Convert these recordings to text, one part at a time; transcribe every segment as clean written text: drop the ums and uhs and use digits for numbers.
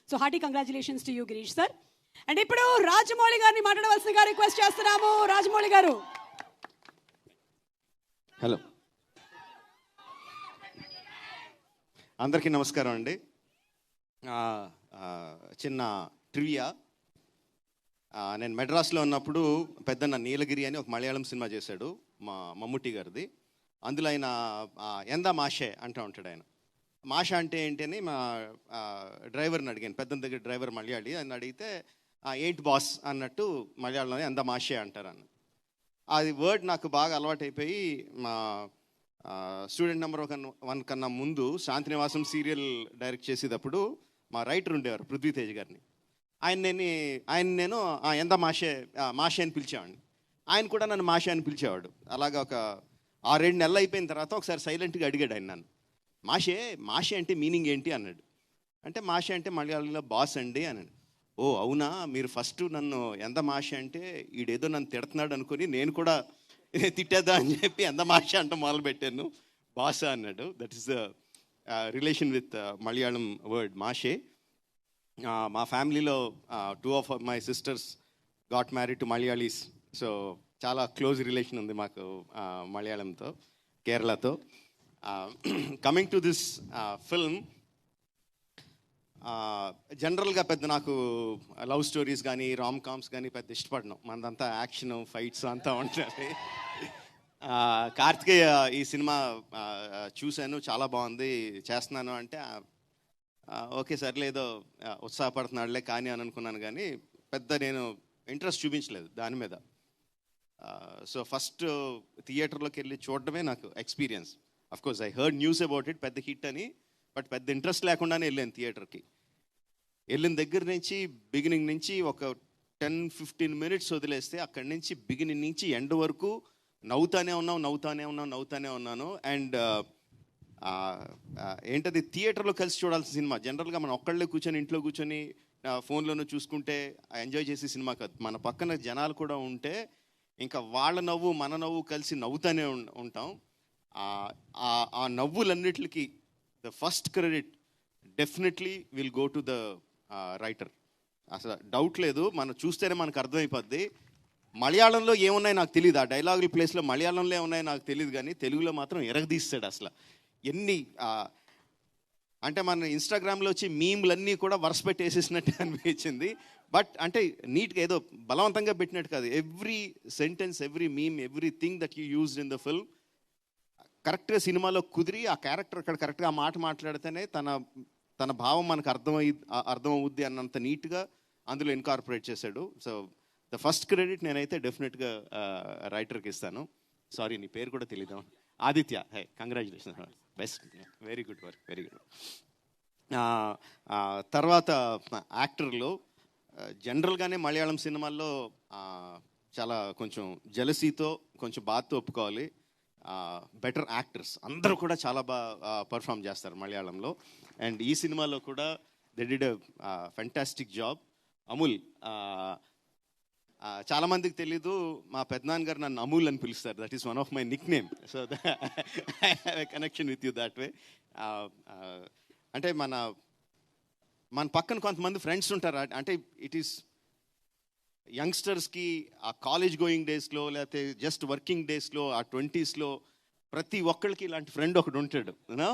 So hearty congratulations to you Girish sir. And ఇప్పుడు రాజమౌళి గారిని మాట్లాడవలసిందిగా రిక్వెస్ట్ చేస్తున్నాము. రాజమౌళి గారు. హలో, అందరికీ నమస్కారం అండి. చిన్న ట్రివియా. నేను మెడ్రాస్లో ఉన్నప్పుడు పెద్దన్న నీలగిరి అని ఒక మలయాళం సినిమా చేశాడు, మా మమ్ముట్టి గారిది. అందులో ఆయన ఎందా మాషే అంటూ ఉంటాడు. ఆయన మాష అంటే ఏంటి అని మా డ్రైవర్ని అడిగాను. పెద్దన్న దగ్గర డ్రైవర్ మలయాళి. అని అడిగితే ఏంటి బాస్ అన్నట్టు మలయాళంలో ఎందా మాషే అంటారు అన్న. అది వర్డ్ నాకు బాగా అలవాటైపోయి మా స్టూడెంట్ నెంబర్ 1 కన్నా ముందు శాంతినివాసం సీరియల్ డైరెక్ట్ చేసేటప్పుడు మా రైటర్ ఉండేవారు పృథ్వీతేజ్ గారిని. ఆయన నేను ఎంత మాషే అని పిలిచేవాడిని. ఆయన కూడా నన్ను మాషే అని పిలిచేవాడు. అలాగా ఒక 6-7 నెలలు అయిపోయిన తర్వాత ఒకసారి సైలెంట్గా అడిగాడు ఆయన నన్ను, మాషే అంటే మీనింగ్ ఏంటి అన్నాడు. అంటే మాషే అంటే మలయాళంలో బాస్ అండి అన్నాడు. ఓ అవునా, మీరు ఫస్ట్ నన్ను ఎంత మాషే అంటే ఈడేదో నన్ను తిడుతున్నాడు అనుకుని నేను కూడా తిట్టేద్దా అని చెప్పి ఎంత మాషే అంటే మొదలుపెట్టాను. బాస అన్నాడు. That is the relation with Malayalam word mashe. మా ఫ్యామిలీలో 2 of my sisters got married to Malayalis. So చాలా క్లోజ్ రిలేషన్ ఉంది మాకు మలయాళంతో, కేరళతో. కమింగ్ టు దిస్ ఫిల్మ్, జనరల్గా పెద్ద నాకు లవ్ స్టోరీస్ కానీ రామ్ కామ్స్ కానీ పెద్ద ఇష్టపడను. మనదంతా యాక్షన్ ఫైట్స్ అంతా ఉంటుంది. కార్తికేయ ఈ సినిమా చూశాను, చాలా బాగుంది, చేస్తున్నాను అంటే ఓకే సర్లేదో ఉత్సాహపడుతున్నాడులే కానీ అని అనుకున్నాను. కానీ పెద్ద నేను ఇంట్రెస్ట్ చూపించలేదు దాని మీద. సో ఫస్ట్ థియేటర్లోకి వెళ్ళి చూడడమే నాకు experience. Of course I heard news about it, పెద్ద హిట్ అని, బట్ పెద్ద ఇంట్రెస్ట్ లేకుండానే వెళ్ళాను థియేటర్కి. వెళ్ళిన దగ్గర నుంచి బిగినింగ్ నుంచి ఒక 10-15 మినిట్స్ వదిలేస్తే అక్కడి నుంచి బిగినింగ్ నుంచి ఎండ్ వరకు నవ్వుతానే ఉన్నాను. అండ్ ఏంటది, థియేటర్లో కలిసి చూడాల్సిన సినిమా. జనరల్గా మనం ఒక్కళ్ళే కూర్చొని ఇంట్లో కూర్చొని ఫోన్లోనూ చూసుకుంటే ఎంజాయ్ చేసే సినిమా కాదు. మన పక్కన జనాలు కూడా ఉంటే ఇంకా వాళ్ళ నవ్వు మన నవ్వు కలిసి నవ్వుతానే ఉంటాం. ఆ నవ్వులన్నిటికీ the first credit definitely will go to the writer. అసలు డౌట్ లేదు, మనం చూస్తేనే మనకు అర్థమైపోద్ది. మలయాళంలో ఏమున్నాయి నాకు తెలియదు, ఆ డైలాగుల ప్లేస్లో మలయాళంలో ఏమున్నాయి నాకు తెలియదు, కానీ తెలుగులో మాత్రం ఎరగదీస్తాడు. అసలు ఎన్ని అంటే మన ఇన్స్టాగ్రామ్లో వచ్చి మీమ్లన్నీ కూడా వరుస పెట్టి వేసేసినట్టు అనిపించింది. బట్ అంటే నీట్గా ఏదో బలవంతంగా పెట్టినట్టు కాదు. Every sentence, every meme, everything that you used in the film కరెక్ట్గా సినిమాలో కుదిరి ఆ క్యారెక్టర్ అక్కడ కరెక్ట్గా ఆ మాట మాట్లాడితేనే తన భావం మనకు అర్థమవుద్ది అన్నంత నీట్గా అందులో ఇన్కార్పొరేట్ చేశాడు. సో ద ఫస్ట్ క్రెడిట్ నేనైతే డెఫినెట్గా రైటర్కి ఇస్తాను. సారీ, నీ పేరు కూడా తెలీదు. Aditya. Hey, congratulation, best, very good work, very good. తర్వాత యాక్టర్లో జనరల్గానే మలయాళం సినిమాల్లో చాలా కొంచెం జెలసీతో కొంచెం బాధతో ఒప్పుకోవాలి. బెటర్ యాక్టర్స్ అందరూ కూడా చాలా బాగా పర్ఫామ్ చేస్తారు మలయాళంలో. అండ్ ఈ సినిమాలో కూడా they did a fantastic job. Amul, చాలామందికి తెలీదు, మా పెద్దనాన్నగారు నన్ను అమూల్ అని పిలుస్తారు. That is one of my Nick name. So I have a connection with you that way. అంటే మన పక్కన కొంతమంది ఫ్రెండ్స్ ఉంటారు. అంటే ఇట్ ఈస్ యంగ్స్టర్స్కి ఆ కాలేజ్ గోయింగ్ డేస్లో లేకపోతే జస్ట్ వర్కింగ్ డేస్లో ఆ 20sలో ప్రతి ఒక్కరికి ఇలాంటి ఫ్రెండ్ ఒకడు ఉంటాడు. యూనో,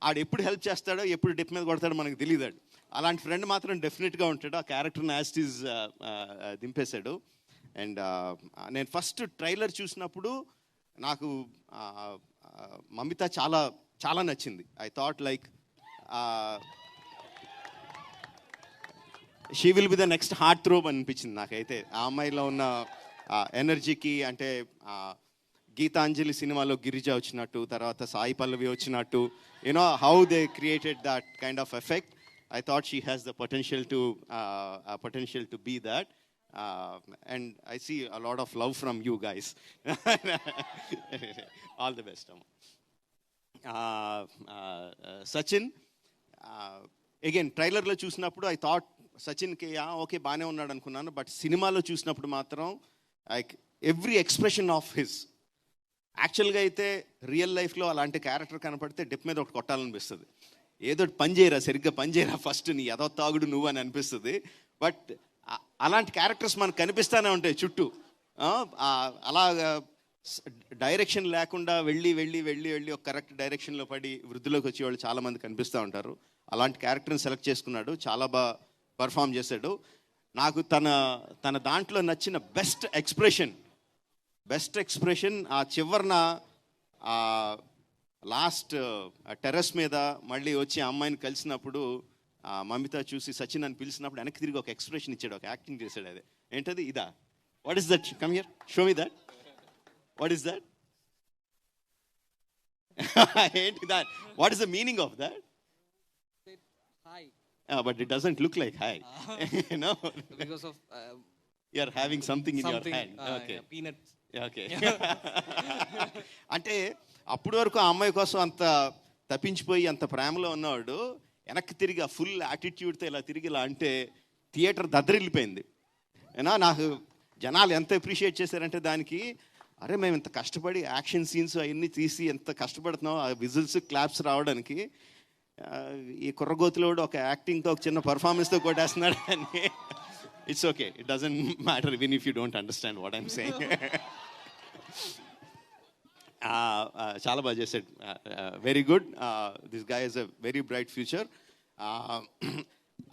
ఆడు ఎప్పుడు హెల్ప్ చేస్తాడో ఎప్పుడు డిప్ మీద కొడతాడో మనకు తెలియదు. అలాంటి ఫ్రెండ్ మాత్రం డెఫినెట్గా ఉంటాడు. ఆ క్యారెక్టర్ని యాస్టీజ్ దింపేశాడు. అండ్ నేను ఫస్ట్ ట్రైలర్ చూసినప్పుడు నాకు మమిత చాలా చాలా నచ్చింది. I thought like she will be the next heart throb అనిపించింది నాకైతే. ఆ అమ్మాయిలో ఉన్న ఎనర్జీకి, అంటే గీతాంజలి సినిమాలో గిరిజ వచ్చినట్టు, తర్వాత సాయి పల్లవి వచ్చినట్టు, you know how they created that kind of effect. I thought she has the potential to be that. And I see a lot of love from you guys. All the best. Sachin, again trailer lo chusinapudu I thought Sachin ke okay baane unnadu anukunnanu, but cinema lo chusinapudu matram like every expression of his, యాక్చువల్గా అయితే real లైఫ్లో అలాంటి character కనపడితే dip మీద ఒకటి కొట్టాలనిపిస్తుంది. ఏదో పని చేయరా, సరిగ్గా పని చేయరా ఫస్ట్, నీ ఏదో తాగుడు నువ్వు అని అనిపిస్తుంది. బట్ అలాంటి క్యారెక్టర్స్ మనకు కనిపిస్తూనే ఉంటాయి చుట్టూ. అలాగా డైరెక్షన్ లేకుండా వెళ్ళి వెళ్ళి వెళ్ళి వెళ్ళి ఒక కరెక్ట్ డైరెక్షన్లో పడి వృద్ధిలోకి వచ్చేవాళ్ళు చాలామంది కనిపిస్తూ ఉంటారు. అలాంటి క్యారెక్టర్ని సెలెక్ట్ చేసుకున్నాడు, చాలా బాగా పర్ఫామ్ చేశాడు. నాకు తన దాంట్లో నచ్చిన బెస్ట్ ఎక్స్ప్రెషన్ ఆ చివరిన లాస్ట్ టెర్రస్ మీద మళ్ళీ వచ్చి అమ్మాయిని కలిసినప్పుడు మమిత చూసి సచిన్ అని పిలిచినప్పుడు వెనక్కి తిరిగి ఒక ఎక్స్ప్రెషన్ ఇచ్చాడు, ఒక యాక్టింగ్ చేశాడు. అదే ఏంటది? ఇదా? What is that? Come here, show me that. What is that? ఏంటి that? What is the meaning of that? Hi. But it doesn't look like hi. No, Because of you are having something in your something, hand. Okay. yeah, peanuts. Okay. అంటే అప్పటి వరకు ఆ అమ్మాయి కోసం అంత తప్పించిపోయి అంత ప్రేమలో ఉన్నవాడు వెనక్కి తిరిగి ఆ ఫుల్ యాటిట్యూడ్తో ఇలా తిరిగి ఇలా అంటే థియేటర్ దద్దరిల్లిపోయింది. ఏనా నాకు జనాలు ఎంత అప్రిషియేట్ చేశారంటే దానికి, అరే మేము ఇంత కష్టపడి యాక్షన్ సీన్స్ అవన్నీ తీసి ఎంత కష్టపడుతున్నాం ఆ విజిల్స్ క్లాప్స్ రావడానికి, ఈ కుర్రగోతులోడు ఒక యాక్టింగ్తో ఒక చిన్న పర్ఫార్మెన్స్తో కొట్టేస్తున్నాడు అని. It's okay, it doesn't matter even if you don't understand what I'm saying. చాలా బాగా చేశాడు, very good. This guy is a very bright future.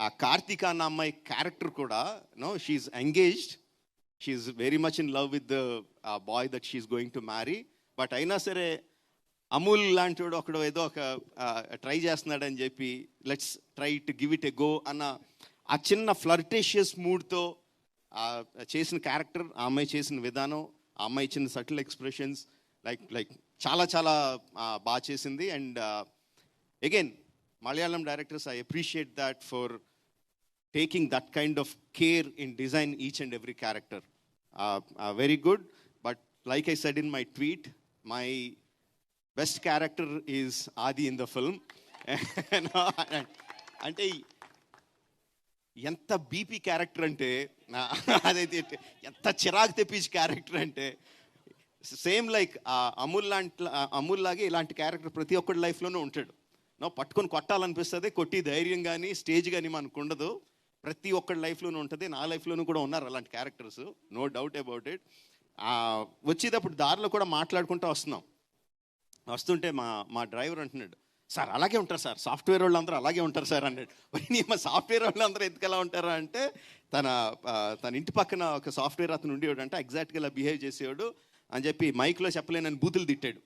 ఆ కార్తీక అన్న అమ్మాయి క్యారెక్టర్ కూడా, no, she's engaged, she's very much in love with the boy that she's going to marry. But అయినా సరే అమూల్ లాంటి వాడు ఒకడు ఏదో ఒక ట్రై చేస్తున్నాడని చెప్పి let's try to give it a go అన్న ఆ చిన్న ఫ్లర్టేషియస్ మూడ్తో చేసిన క్యారెక్టర్, ఆ అమ్మాయి చేసిన విధానం, ఆ అమ్మాయి ఇచ్చిన సటిల్ ఎక్స్ప్రెషన్స్, లైక్ చాలా చాలా బాగా చేసింది. And again Malayalam directors, I appreciate that for taking that kind of care in design each and every character. Very good. But like I said in my tweet, my best character is ఆది in the film. అంటే ఎంత BP character అంటే, అదైతే ఎంత చిరాకు తెప్పించి character అంటే, same like Amul లాగే ఇలాంటి క్యారెక్టర్ ప్రతి ఒక్కటి లైఫ్లోనూ ఉంటాడు. పట్టుకొని కొట్టాలనిపిస్తుంది, కొట్టి ధైర్యం కానీ స్టేజ్ కానీ మనకు ఉండదు. ప్రతి ఒక్కటి లైఫ్లోనూ ఉంటుంది, నా లైఫ్లోనూ కూడా ఉన్నారు అలాంటి characters, no doubt about it. వచ్చేటప్పుడు దారిలో కూడా మాట్లాడుకుంటూ వస్తుంటే మా డ్రైవర్ అంటున్నాడు, సార్ అలాగే ఉంటారు సార్, సాఫ్ట్వేర్ వాళ్ళందరూ అలాగే ఉంటారు సార్ అన్నాడు. మా సాఫ్ట్వేర్ వాళ్ళందరూ ఎందుకు ఎలా ఉంటారా అంటే, తన ఇంటి పక్కన ఒక సాఫ్ట్వేర్ అతను ఉండేవాడు అంటే ఎగ్జాక్ట్గా ఇలా బిహేవ్ చేసేవాడు అని చెప్పి మైక్లో చెప్పలేనని బూతులు తిట్టాడు.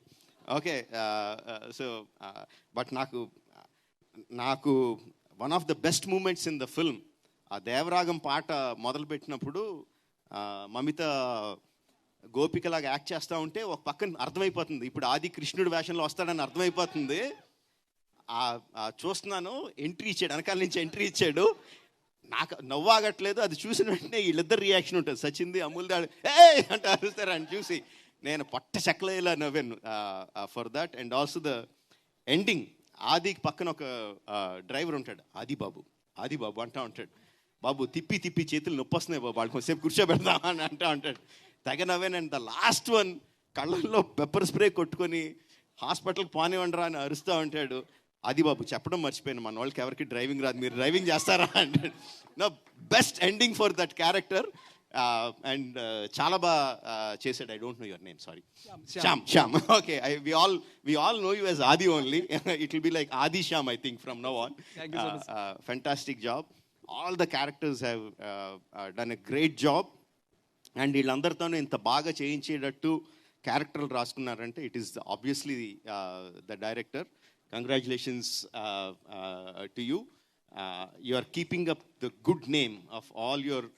ఓకే. సో బట్ నాకు one of the best moments in the film, ఆ దేవరాగం పాట మొదలుపెట్టినప్పుడు మమిత గోపికలాగా యాక్ట్ చేస్తూ ఉంటే ఒక పక్కన అర్థమైపోతుంది, ఇప్పుడు ఆది కృష్ణుడి వేషంలో వస్తాడని అర్థమైపోతుంది. చూస్తున్నాను, ఎంట్రీ ఇచ్చాడు, వెనకాల నుంచి ఎంట్రీ ఇచ్చాడు. నాకు నవ్వాగట్లేదు, అది చూసిన వెంటనే వీళ్ళిద్దరు రియాక్షన్ ఉంటుంది, సచింది అమూల్ దాడు ఏ అంటే అరుస్తారు అని చూసి నేను పొట్ట చెక్కలేలా నవ్వాను for that. And also the ending, ఆదికి పక్కన ఒక డ్రైవర్ ఉంటాడు, ఆది బాబు అంటూ ఉంటాడు, బాబు తిప్పి తిప్పి చేతులు నొప్పి వస్తున్నాయి బాబు, వాళ్ళు కొంచెంసేపు కూర్చోబెడదాం అని అంటూ ఉంటాడు. తెగ నవ్వాను. అండ్ ద లాస్ట్ వన్ కళ్ళల్లో పెప్పర్ స్ప్రే కొట్టుకొని హాస్పిటల్కి పోనివ్వండిరా అని అరుస్తూ ఉంటాడు. అది బాబు చెప్పడం మర్చిపోయాను, మన వాళ్ళకి ఎవరికి డ్రైవింగ్ రాదు, మీరు డ్రైవింగ్ చేస్తారా అంటాడు. నా best ending for that character. And చాలా బాగా చేశాడు. I don't know your name, sorry. Shyam. Okay, we all know you as Adi only. It will be like Adi Shyam, I think, from now on. Thank you so much. Fantastic job. All the characters have done a great job. And వీళ్ళందరితోనూ ఇంత బాగా చేయించేటట్టు క్యారెక్టర్లు రాసుకున్నారంటే it is obviously the director. Congratulations to you. You are keeping up the good name of all your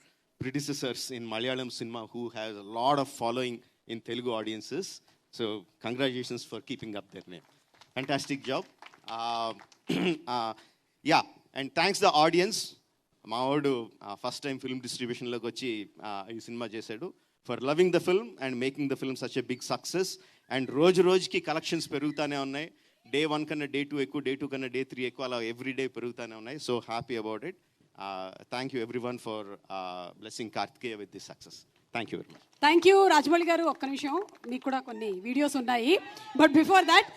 predecessors in Malayalam cinema who has a lot of following in Telugu audiences. So congratulations for keeping up their name. Fantastic job. Yeah, and thanks the audience. మా వాడు first time film డిస్ట్రిబ్యూషన్లోకి వచ్చి ఈ సినిమా చేశాడు. For loving the film and making the film such a big success. And రోజుకి collections పెరుగుతూనే ఉన్నాయి. Day 1 కన్నా Day 2 ఎక్కువ, Day 2 కన్నా Day 3 ఎక్కువ, అలా ఎవ్రీ డే పెరుగుతూనే ఉన్నాయి. So happy about it. Thank you everyone for blessing Karthikeya with this success. Thank you very much. Thank you Rajamouli garu. ఒక్క నిమిషం, మీకు కూడా కొన్ని వీడియోస్ ఉన్నాయి. But before that